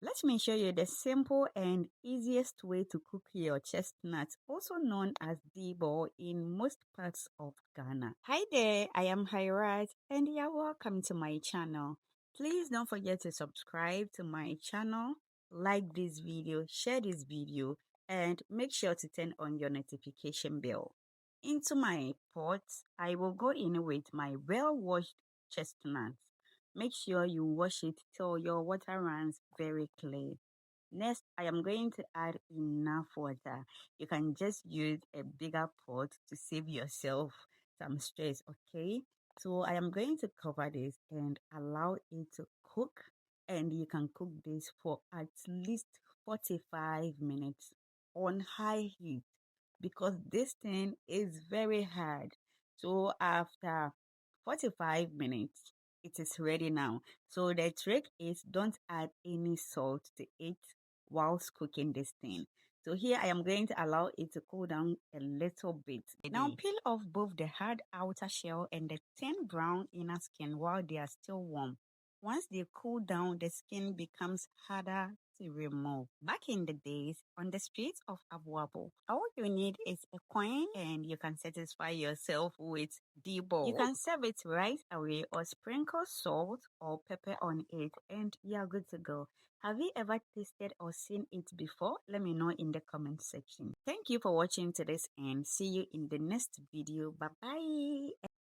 Let me show you the simple and easiest way to cook your chestnut, also known as debo in most parts of Ghana. Hi there, I am Hirat and you're welcome to my channel. Please don't forget to subscribe to my channel, like this video, share this video, and make sure to turn on your notification bell. Into my pot, I will go in with my well-washed chestnuts. Make sure you wash it till your water runs very clear. Next, I am going to add enough water. You can just use a bigger pot to save yourself some stress, okay? So I am going to cover this and allow it to cook. And you can cook this for at least 45 minutes on high heat because this thing is very hard. So after 45 minutes, it is ready now. So the trick is don't add any salt to it whilst cooking this thing. So here I am going to allow it to cool down a little bit. Now peel off both the hard outer shell and the thin brown inner skin while they are still warm. Once they cool down, the skin becomes harder to remove. Back in the days, on the streets of Abuabo, all you need is a coin and you can satisfy yourself with debo. You can serve it right away or sprinkle salt or pepper on it and you're good to go. Have you ever tasted or seen it before? Let me know in the comment section. Thank you for watching to this and see you in the next video. Bye bye.